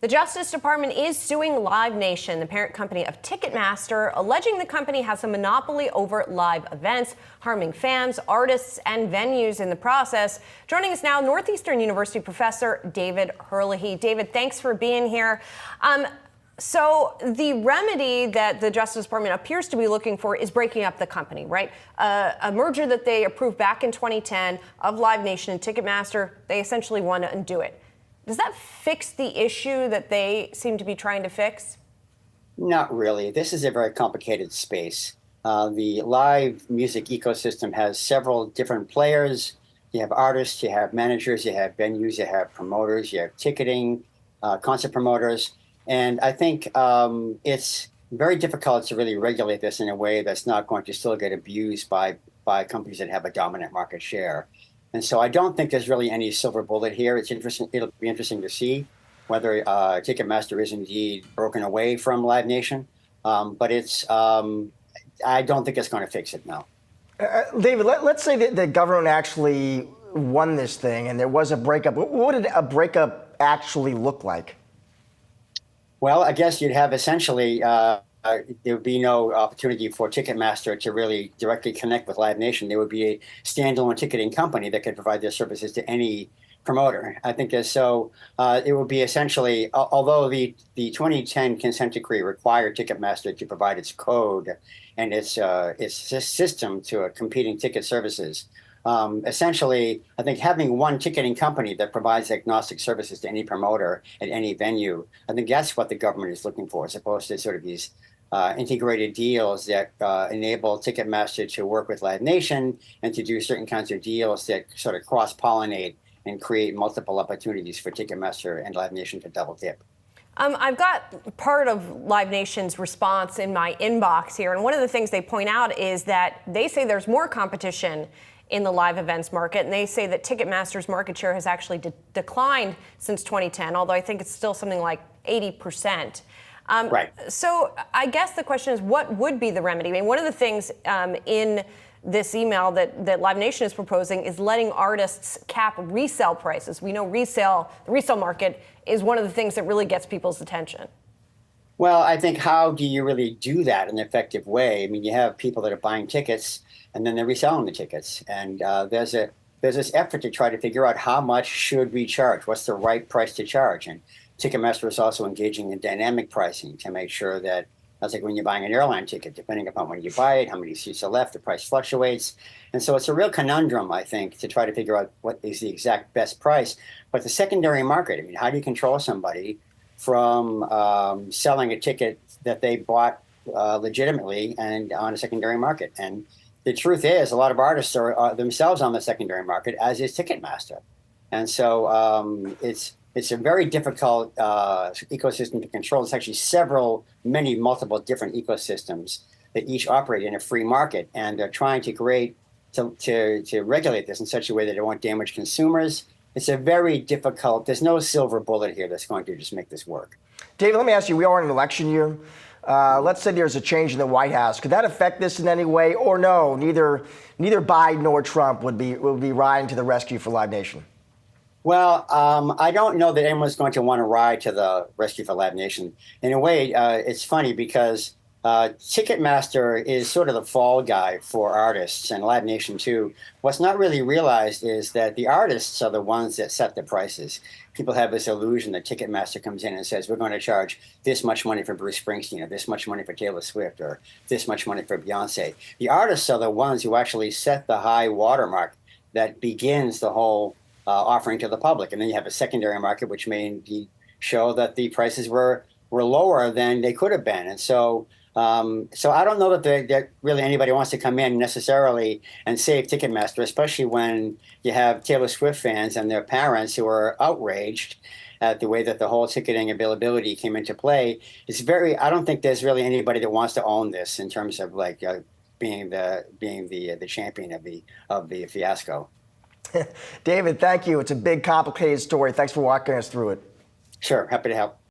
The Justice Department is suing Live Nation, the parent company of Ticketmaster, alleging the company has a monopoly over live events, harming fans, artists, and venues in the process. Joining us now, Northeastern University professor David Herlihy. David, thanks for being here. So the remedy that the Justice Department appears to be looking for is breaking up the company, right? A merger that they approved back in 2010 of Live Nation and Ticketmaster, they essentially want to undo it. Does that fix the issue that they seem to be trying to fix? Not really. This is a very complicated space. The live music ecosystem has several different players. You have artists, you have managers, you have venues, you have promoters, you have ticketing, concert promoters. And I think it's very difficult to really regulate this in a way that's not going to still get abused by companies that have a dominant market share. And so I don't think there's really any silver bullet here. It's interesting. It'll be interesting to see whether Ticketmaster is indeed broken away from Live Nation. But I don't think it's going to fix it now. David, let's say that the government actually won this thing and there was a breakup. What did a breakup actually look like? Well, I guess you'd have essentially there would be no opportunity for Ticketmaster to really directly connect with Live Nation. There would be a standalone ticketing company that could provide their services to any promoter. I think so. It would be essentially, although the 2010 consent decree required Ticketmaster to provide its code and its system to competing ticket services. Essentially, I think having one ticketing company that provides agnostic services to any promoter at any venue, I think that's what the government is looking for, as opposed to sort of these integrated deals that enable Ticketmaster to work with Live Nation and to do certain kinds of deals that sort of cross-pollinate and create multiple opportunities for Ticketmaster and Live Nation to double dip. I've got part of Live Nation's response in my inbox here, and one of the things they point out is that they say there's more competition in the live events market, and they say that Ticketmaster's market share has actually declined since 2010, although I think it's still something like 80%. Right. So I guess the question is, what would be the remedy? I mean, one of the things in this email that Live Nation is proposing is letting artists cap resale prices. We know the resale market is one of the things that really gets people's attention. Well, I think how do you really do that in an effective way? I mean, you have people that are buying tickets and then they're reselling the tickets. And there's this effort to try to figure out how much should we charge? What's the right price to charge? And Ticketmaster is also engaging in dynamic pricing to make sure that, that's like when you're buying an airline ticket, depending upon when you buy it, how many seats are left, the price fluctuates. And so it's a real conundrum, I think, to try to figure out what is the exact best price. But the secondary market, I mean, how do you control somebody from selling a ticket that they bought legitimately and on a secondary market? And the truth is, a lot of artists are themselves on the secondary market, as is Ticketmaster. And so it's a very difficult ecosystem to control. It's actually multiple different ecosystems that each operate in a free market, and they're trying to regulate this in such a way that it won't damage consumers. It's a very difficult, there's no silver bullet here that's going to just make this work. David, let me ask you, we are in an election year. Let's say there's a change in the White House. Could that affect this in any way, or no? Neither Biden nor Trump would be riding to the rescue for Live Nation. Well, I don't know that anyone's going to want to ride to the rescue for Live Nation. In a way, it's funny because Ticketmaster is sort of the fall guy for artists, and Live Nation too. What's not really realized is that the artists are the ones that set the prices. People have this illusion that Ticketmaster comes in and says, we're going to charge this much money for Bruce Springsteen, or this much money for Taylor Swift, or this much money for Beyonce. The artists are the ones who actually set the high watermark that begins the whole offering to the public. And then you have a secondary market, which may indeed show that the prices were lower than they could have been. And so I don't know that really anybody wants to come in necessarily and save Ticketmaster, especially when you have Taylor Swift fans and their parents who are outraged at the way that the whole ticketing availability came into play. I don't think there's really anybody that wants to own this in terms of like being the champion of the fiasco. David, thank you. It's a big, complicated story. Thanks for walking us through it. Sure. Happy to help.